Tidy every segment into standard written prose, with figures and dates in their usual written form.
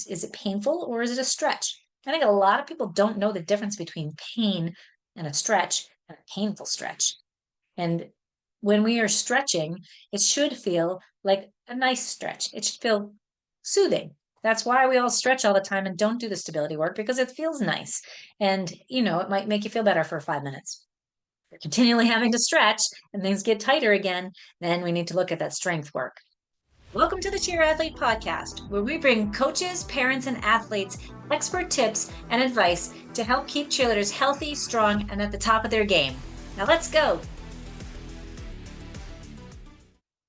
Is it painful or is it a stretch? I think a lot of people don't know the difference between pain and a stretch and a painful stretch. And when we are stretching, it should feel like a nice stretch. It should feel soothing. That's why we all stretch all the time and don't do the stability work, because it feels nice. And, it might make you feel better for 5 minutes. If you're continually having to stretch and things get tighter again, then we need to look at that strength work. Welcome to the Cheer Athlete Podcast, where we bring coaches, parents, and athletes expert tips and advice to help keep cheerleaders healthy, strong, and at the top of their game. Now let's go.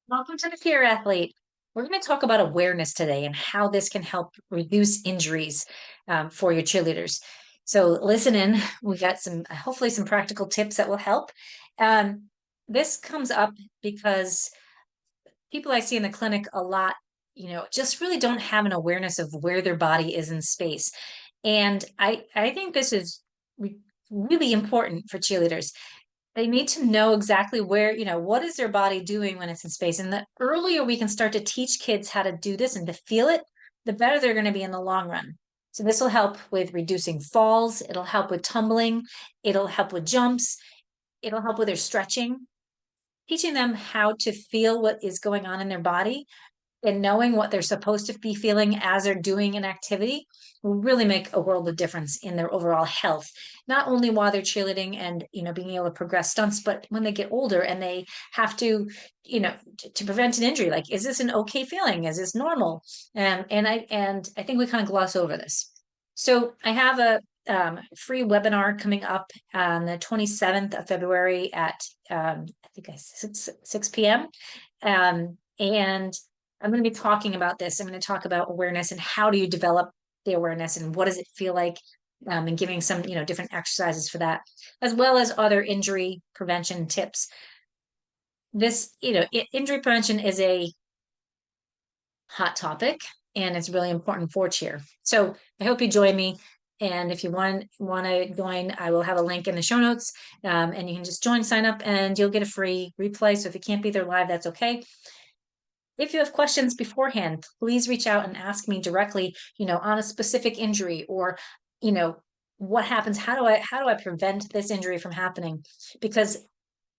Welcome to the Cheer Athlete. We're going to talk about awareness today and how this can help reduce injuries for your cheerleaders. So listen in. We got hopefully some practical tips that will help. This comes up because people I see in the clinic a lot, just really don't have an awareness of where their body is in space. And I think this is really important for cheerleaders. They need to know exactly where, what is their body doing when it's in space. And the earlier we can start to teach kids how to do this and to feel it, the better they're going to be in the long run. So this will help with reducing falls. It'll help with tumbling. It'll help with jumps. It'll help with their stretching. Teaching them how to feel what is going on in their body and knowing what they're supposed to be feeling as they're doing an activity will really make a world of difference in their overall health, not only while they're cheerleading and being able to progress stunts, but when they get older and they have to to prevent an injury. Like, is this an okay feeling? Is this normal? And I think we kind of gloss over this. So I have a free webinar coming up on the 27th of February at I think 6 p.m. And I'm going to be talking about this. I'm going to talk about awareness and how do you develop the awareness and what does it feel like, and giving some, different exercises for that, as well as other injury prevention tips. This, injury prevention is a hot topic and it's really important for cheer. So I hope you join me. And if you want to join, I will have a link in the show notes, and you can just join, sign up, and you'll get a free replay. So if you can't be there live, that's okay. If you have questions beforehand, please reach out and ask me directly, on a specific injury or, what happens? How do I prevent this injury from happening? Because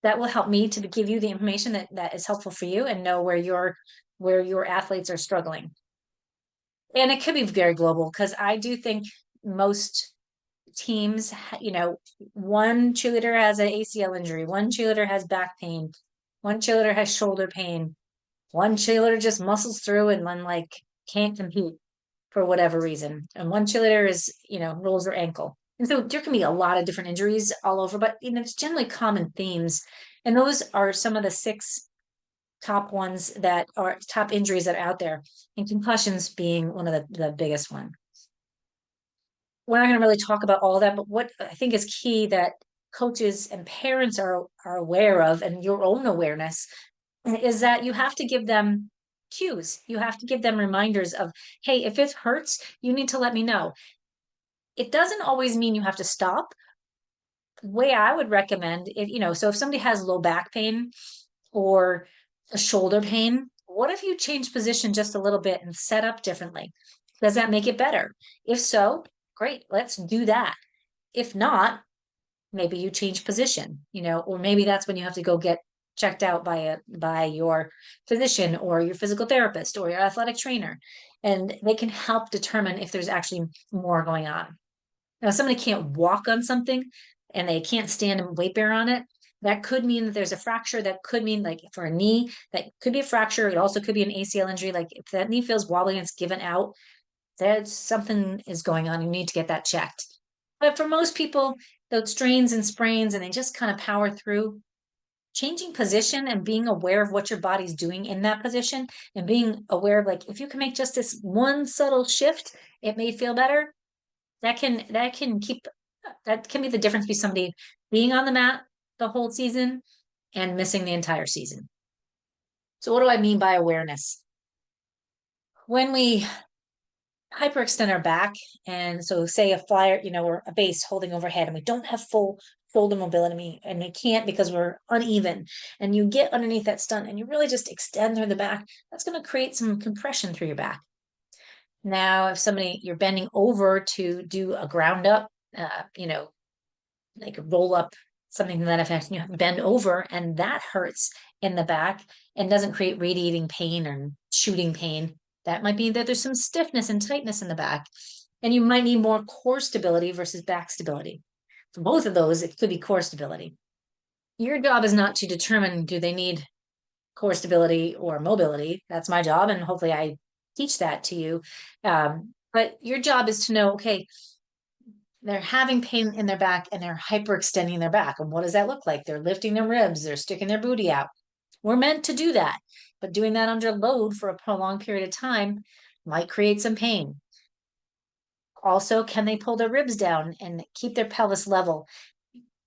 that will help me to give you the information that is helpful for you and know where your athletes are struggling. And it could be very global, because I do think most teams, one cheerleader has an ACL injury, one cheerleader has back pain, one cheerleader has shoulder pain, one cheerleader just muscles through and one can't compete for whatever reason. And one cheerleader is, rolls their ankle. And so there can be a lot of different injuries all over, but it's generally common themes. And those are some of the 6 top ones that are top injuries that are out there, and concussions being one of the biggest one. We're not going to really talk about all that, but what I think is key that coaches and parents are aware of, and your own awareness, is that you have to give them cues. You have to give them reminders of, hey, if it hurts, you need to let me know. It doesn't always mean you have to stop. The way I would recommend, so if somebody has low back pain or a shoulder pain, what if you change position just a little bit and set up differently? Does that make it better? If so, great, let's do that. If not, maybe you change position, or maybe that's when you have to go get checked out by your physician or your physical therapist or your athletic trainer, and they can help determine if there's actually more going on. Now, if somebody can't walk on something and they can't stand and weight bear on it, that could mean that there's a fracture. That could mean, like, for a knee, that could be a fracture. It also could be an ACL injury. Like, if that knee feels wobbly and it's given out, that something is going on. You need to get that checked. But for most people, those strains and sprains, and they just kind of power through. Changing position and being aware of what your body's doing in that position, and being aware of, if you can make just this one subtle shift, it may feel better. That can be the difference between somebody being on the mat the whole season and missing the entire season. So what do I mean by awareness? When we hyperextend our back, and so say a flyer, or a base holding overhead, and we don't have full shoulder mobility, and we can't because we're uneven, and you get underneath that stunt and you really just extend through the back, that's going to create some compression through your back. Now, if you're bending over to do a ground up, like roll up, something to that effect, and you have to bend over and that hurts in the back and doesn't create radiating pain or shooting pain, that might be that there's some stiffness and tightness in the back. And you might need more core stability versus back stability. For both of those, it could be core stability. Your job is not to determine do they need core stability or mobility. That's my job. And hopefully I teach that to you. But your job is to know, okay, they're having pain in their back and they're hyperextending their back. And what does that look like? They're lifting their ribs, they're sticking their booty out. We're meant to do that, but doing that under load for a prolonged period of time might create some pain. Also, can they pull their ribs down and keep their pelvis level,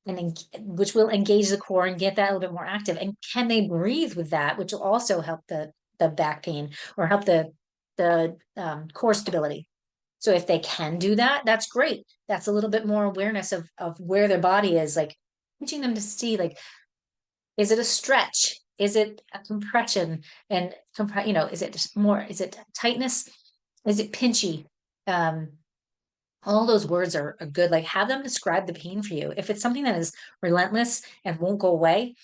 and which will engage the core and get that a little bit more active? And can they breathe with that, which will also help the back pain or help the core stability. So if they can do that, that's great. That's a little bit more awareness of where their body is, like teaching them to see, like, is it a stretch? Is it a compression? And is it more, is it tightness? Is it pinchy? Um, all those words are good. Like, have them describe the pain for you. If it's something that is relentless and won't go away,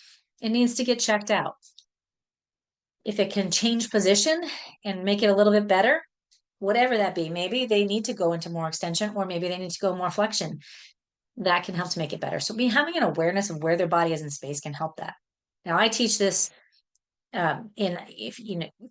it needs to get checked out. If it can change position and make it a little bit better, whatever that be, maybe they need to go into more extension or maybe they need to go more flexion. That can help to make it better. So having an awareness of where their body is in space can help that. Now I teach this if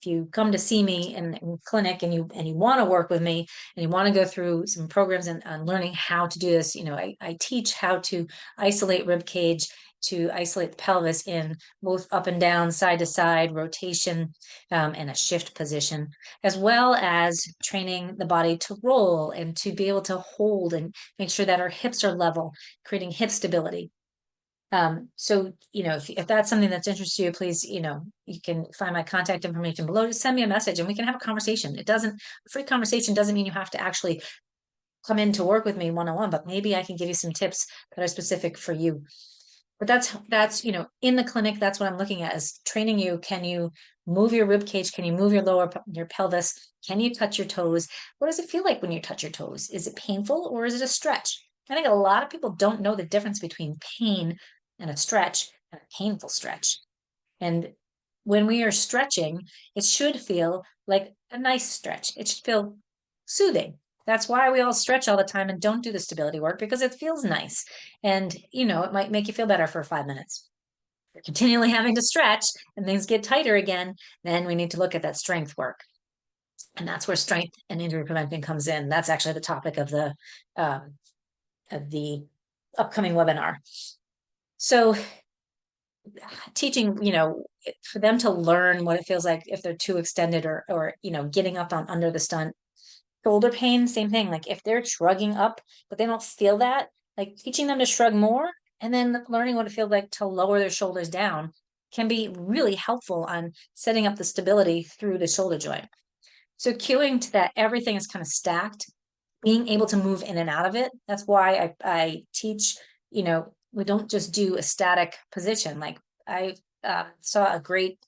you come to see me in clinic and you want to work with me and you want to go through some programs and learning how to do this, I teach how to isolate rib cage, to isolate the pelvis in both up and down, side to side, rotation, and a shift position, as well as training the body to roll and to be able to hold and make sure that our hips are level, creating hip stability. So, if that's something that's interested you, please, you can find my contact information below. Just send me a message and we can have a conversation. A free conversation doesn't mean you have to actually come in to work with me one-on-one, but maybe I can give you some tips that are specific for you. But that's, in the clinic, that's what I'm looking at is training you. Can you move your rib cage? Can you move your pelvis? Can you touch your toes? What does it feel like when you touch your toes? Is it painful or is it a stretch? I think a lot of people don't know the difference between pain and a stretch and a painful stretch. And when we are stretching, it should feel like a nice stretch. It should feel soothing. That's why we all stretch all the time and don't do the stability work, because it feels nice. And, it might make you feel better for 5 minutes. If you're continually having to stretch and things get tighter again, then we need to look at that strength work. And that's where strength and injury prevention comes in. That's actually the topic of the upcoming webinar. So teaching, for them to learn what it feels like if they're too extended or getting up on under the stunt. Shoulder pain, same thing. Like if they're shrugging up, but they don't feel that, like teaching them to shrug more and then learning what it feels like to lower their shoulders down can be really helpful on setting up the stability through the shoulder joint. So cueing to that, everything is kind of stacked, being able to move in and out of it. That's why I teach, we don't just do a static position. Like I saw a great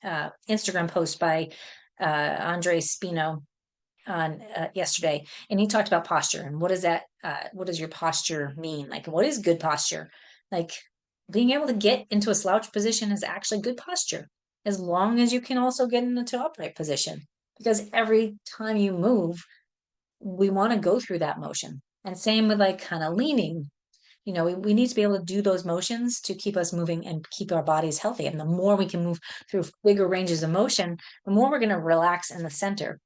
Instagram post by Andre Spino on yesterday, and he talked about posture and what does your posture mean? Like, what is good posture? Like, being able to get into a slouch position is actually good posture, as long as you can also get into upright position. Because every time you move, we want to go through that motion. And same with like kind of leaning. We need to be able to do those motions to keep us moving and keep our bodies healthy. And the more we can move through bigger ranges of motion, the more we're going to relax in the center.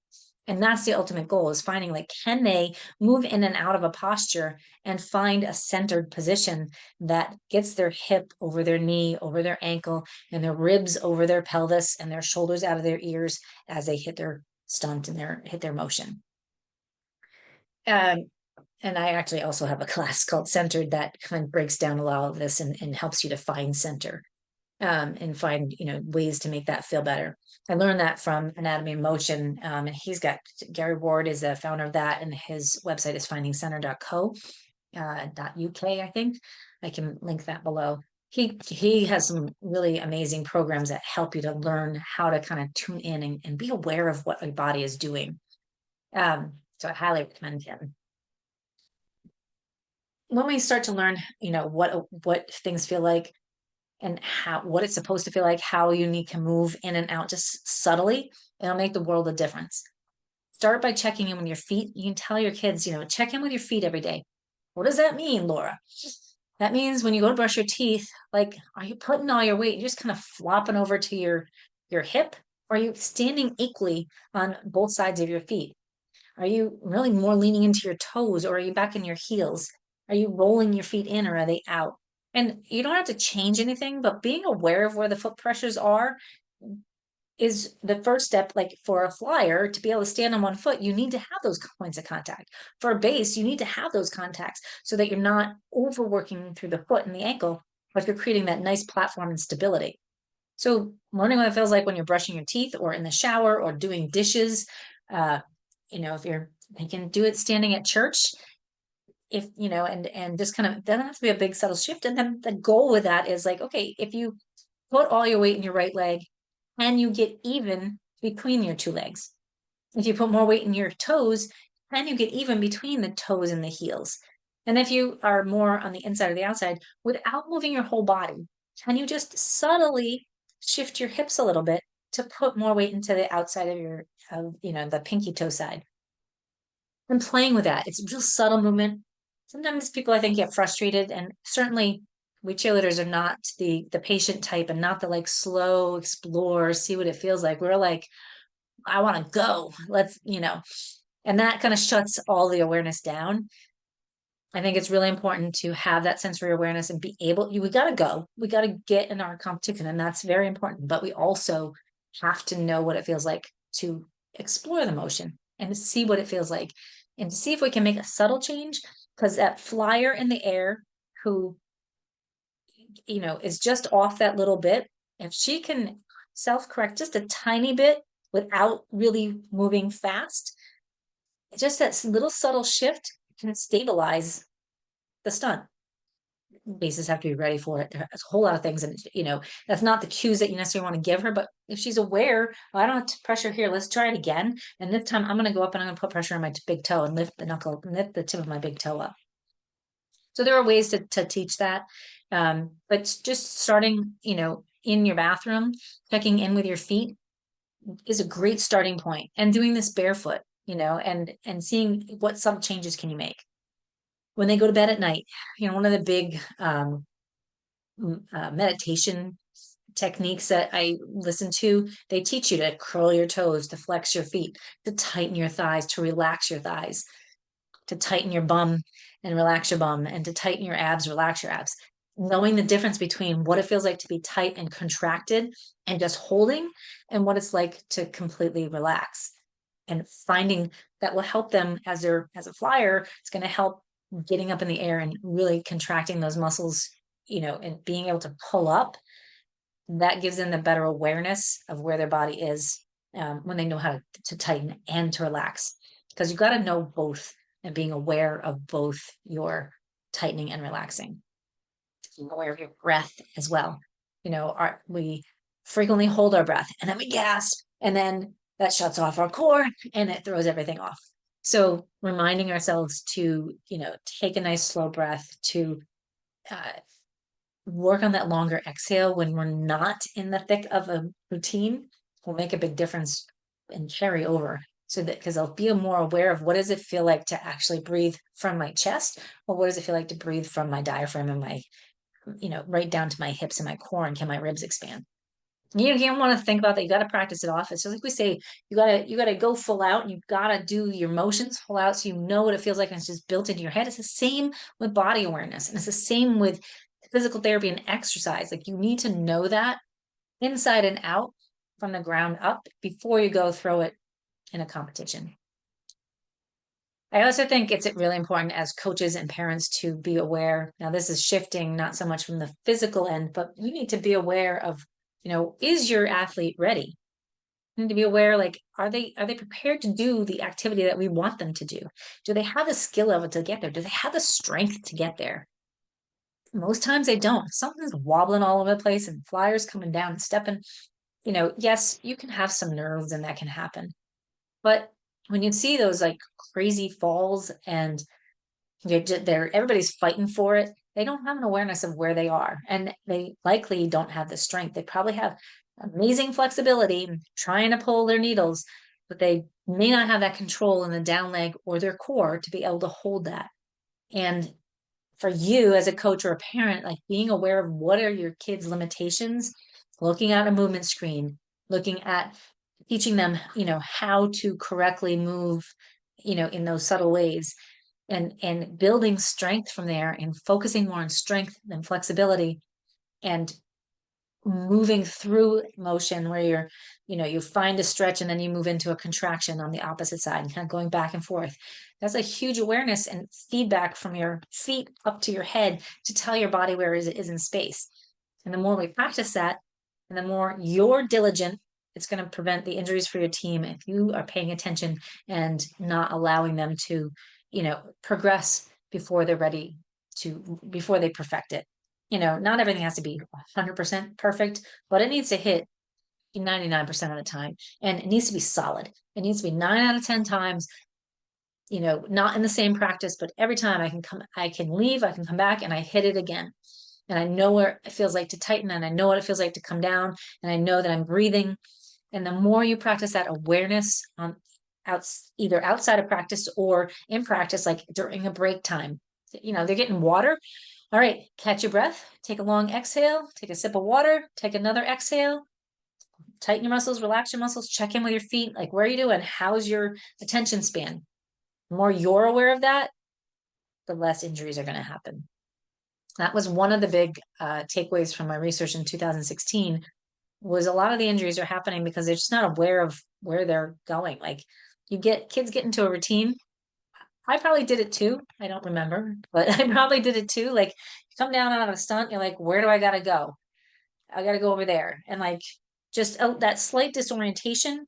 And that's the ultimate goal, is finding, like, can they move in and out of a posture and find a centered position that gets their hip over their knee, over their ankle, and their ribs over their pelvis and their shoulders out of their ears as they hit their stunt and hit their motion. And I actually also have a class called Centered that kind of breaks down a lot of this and helps you to find center. And find ways to make that feel better. I learned that from Anatomy of Motion, and Gary Ward is the founder of that, and his website is findingcenter.co .uk, I think. I can link that below. He has some really amazing programs that help you to learn how to kind of tune in and be aware of what your body is doing. So I highly recommend him. When we start to learn, what things feel like and how what it's supposed to feel like, how you need to move in and out just subtly, it'll make the world of difference. Start by checking in with your feet. You can tell your kids, check in with your feet every day. What does that mean, Laura? That means when you go to brush your teeth, like, are you putting all your weight? You're just kind of flopping over to your hip? Or are you standing equally on both sides of your feet? Are you really more leaning into your toes or are you back in your heels? Are you rolling your feet in or are they out? And you don't have to change anything, but being aware of where the foot pressures are is the first step. Like for a flyer to be able to stand on one foot, you need to have those points of contact. For a base, you need to have those contacts so that you're not overworking through the foot and the ankle, but you're creating that nice platform and stability. So learning what it feels like when you're brushing your teeth or in the shower or doing dishes, uh, if you're, they can do it standing at church, if, and just kind of, doesn't have to be a big subtle shift. And then the goal with that is like, okay, if you put all your weight in your right leg and you get even between your two legs. If you put more weight in your toes, then you get even between the toes and the heels. And if you are more on the inside or the outside, without moving your whole body, can you just subtly shift your hips a little bit to put more weight into the outside of the pinky toe side? And playing with that, it's a real subtle movement. Sometimes people, I think, get frustrated, and certainly we cheerleaders are not the patient type and not the like slow explore, see what it feels like. We're like, I want to go. And that kind of shuts all the awareness down. I think it's really important to have that sensory awareness and be able, we got to go. We got to get in our competition, and that's very important. But we also have to know what it feels like to explore the motion and to see what it feels like and to see if we can make a subtle change. Because that flyer in the air who, is just off that little bit, if she can self correct just a tiny bit without really moving fast, just that little subtle shift can stabilize the stunt. Bases have to be ready for it. There's a whole lot of things, and that's not the cues that you necessarily want to give her. But if she's aware, oh, I don't have to pressure here. Let's try it again. And this time, I'm going to go up and I'm going to put pressure on my big toe and lift the tip of my big toe up. So there are ways to teach that, but just starting, in your bathroom, checking in with your feet is a great starting point, and doing this barefoot, and seeing what some changes can you make when they go to bed at night. One of the big meditation techniques that I listen to, they teach you to curl your toes, to flex your feet, to tighten your thighs, to relax your thighs, to tighten your bum and relax your bum, and to tighten your abs, relax your abs. Knowing the difference between what it feels like to be tight and contracted and just holding, and what it's like to completely relax. And finding that will help them as a flyer. It's going to help getting up in the air and really contracting those muscles, and being able to pull up. That gives them the better awareness of where their body is, when they know how to tighten and to relax. Because you got to know both, and being aware of both your tightening and relaxing. Being aware of your breath as well. We frequently hold our breath and then we gasp, and then that shuts off our core and it throws everything off. So reminding ourselves to, take a nice slow breath, to uh, work on that longer exhale when we're not in the thick of a routine will make a big difference and carry over. So that, because I'll be more aware of what does it feel like to actually breathe from my chest, or what does it feel like to breathe from my diaphragm and my, right down to my hips and my core, and can my ribs expand? You don't want to think about that. You got to practice it off. It's just like we say, you gotta go full out, and you gotta do your motions full out so you know what it feels like, and it's just built into your head. It's the same with body awareness, and it's the same with physical therapy and exercise. Like, you need to know that inside and out from the ground up before you go throw it in a competition. I also think it's really important as coaches and parents to be aware. Now, this is shifting not so much from the physical end, but you need to be aware of, is your athlete ready? You need to be aware, like, are they prepared to do the activity that we want them to do? Do they have the skill level to get there? Do they have the strength to get there? Most times they don't. Something's wobbling all over the place and flyers coming down and stepping. Yes, you can have some nerves and that can happen. But when you see those like crazy falls and everybody's fighting for it, they don't have an awareness of where they are, and they likely don't have the strength. They probably have amazing flexibility trying to pull their needles, but they may not have that control in the down leg or their core to be able to hold that. And for you as a coach or a parent, like being aware of what are your kids' limitations, looking at a movement screen, looking at teaching them, how to correctly move, in those subtle ways, and building strength from there and focusing more on strength than flexibility, and moving through motion where you find a stretch and then you move into a contraction on the opposite side and kind of going back and forth. That's a huge awareness and feedback from your feet up to your head to tell your body where it is in space. And the more we practice that, and the more you're diligent, it's going to prevent the injuries for your team if you are paying attention and not allowing them to, progress before they're ready before they perfect it. Not everything has to be 100% perfect, but it needs to hit 99% of the time. And it needs to be solid. It needs to be 9 out of 10 times, not in the same practice, but every time I can leave, I can come back and I hit it again. And I know where it feels like to tighten, and I know what it feels like to come down, and I know that I'm breathing. And the more you practice that awareness either outside of practice or in practice, like during a break time, they're getting water. All right, catch your breath, take a long exhale, take a sip of water, take another exhale, tighten your muscles, relax your muscles, check in with your feet. Like, where are you doing? How's your attention span? The more you're aware of that, the less injuries are going to happen. That was one of the big takeaways from my research in 2016, was a lot of the injuries are happening because they're just not aware of where they're going. Like, kids get into a routine. I probably did it too. I don't remember, but I probably did it too. Like, you come down out of a stunt, you're like, where do I gotta go? I gotta go over there. And like, just that slight disorientation,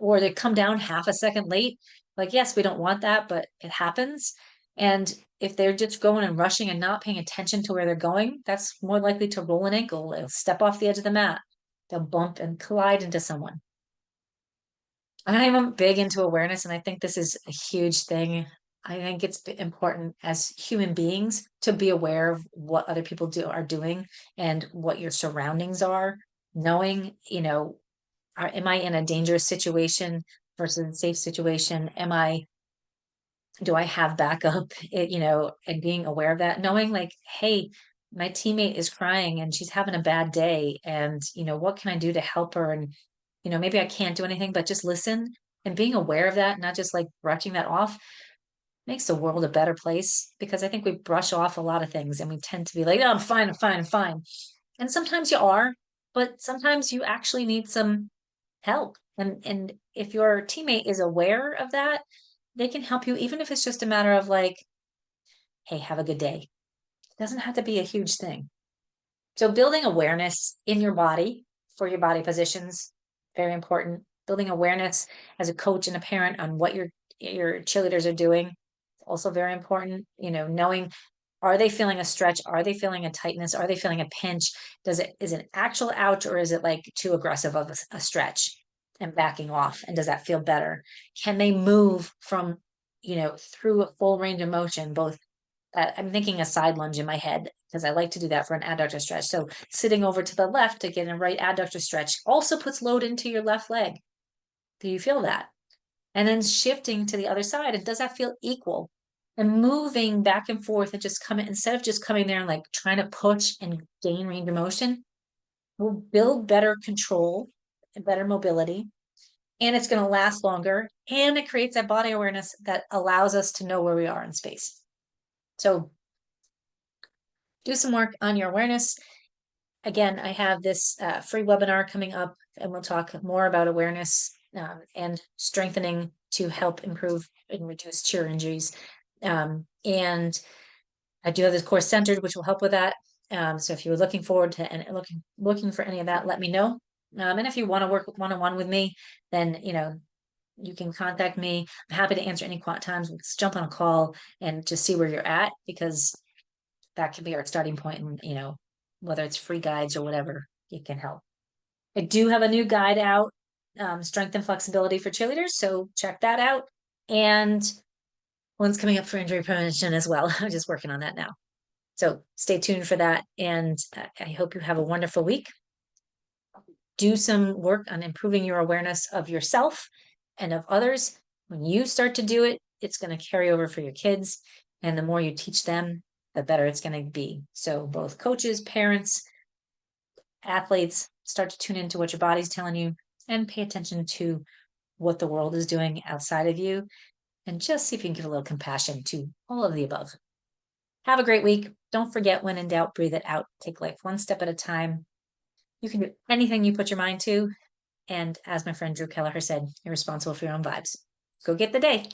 or they come down half a second late. Like, yes, we don't want that, but it happens. And if they're just going and rushing and not paying attention to where they're going, that's more likely to roll an ankle. They'll step off the edge of the mat. They'll bump and collide into someone. I'm big into awareness, and I think this is a huge thing. I think it's important as human beings to be aware of what other people are doing and what your surroundings are. Knowing, am I in a dangerous situation versus a safe situation? Do I have backup? And being aware of that, knowing like, hey, my teammate is crying and she's having a bad day, and what can I do to help her? And maybe I can't do anything, but just listen, and being aware of that, not just like brushing that off, makes the world a better place, because I think we brush off a lot of things and we tend to be like, oh, I'm fine, I'm fine, I'm fine. And sometimes you are, but sometimes you actually need some help. And if your teammate is aware of that, they can help you, even if it's just a matter of like, hey, have a good day. It doesn't have to be a huge thing. So building awareness in your body for your body positions, very important. Building awareness as a coach and a parent on what your cheerleaders are doing, also very important. Knowing, are they feeling a stretch? Are they feeling a tightness? Are they feeling a pinch? Is it an actual ouch, or is it like too aggressive of a stretch, and backing off? And does that feel better? Can they move from, through a full range of motion, both I'm thinking a side lunge in my head because I like to do that for an adductor stretch. So sitting over to the left to get a right adductor stretch also puts load into your left leg. Do you feel that? And then shifting to the other side, and does that feel equal? And moving back and forth and just coming, instead of just coming there and like trying to push and gain range of motion, will build better control and better mobility. And it's going to last longer. And it creates that body awareness that allows us to know where we are in space. So do some work on your awareness. Again, I have this free webinar coming up, and we'll talk more about awareness and strengthening to help improve and reduce cheer injuries. And I do have this course centered, which will help with that. So if you're looking forward to and looking for any of that, let me know. And if you want to work one-on-one with me, then you can contact me. I'm happy to answer any times. Let's jump on a call and just see where you're at, because that can be our starting point. And whether it's free guides or whatever, it can help. I do have a new guide out strength and flexibility for cheerleaders. So check that out. And one's coming up for injury prevention as well. I'm just working on that now. So stay tuned for that. And I hope you have a wonderful week. Do some work on improving your awareness of yourself and of others. When you start to do it, it's going to carry over for your kids. And the more you teach them, the better it's going to be. So both coaches, parents, athletes, start to tune into what your body's telling you and pay attention to what the world is doing outside of you. And just see if you can give a little compassion to all of the above. Have a great week. Don't forget, when in doubt, breathe it out. Take life one step at a time. You can do anything you put your mind to. And as my friend Drew Kelleher said, you're responsible for your own vibes. Go get the day.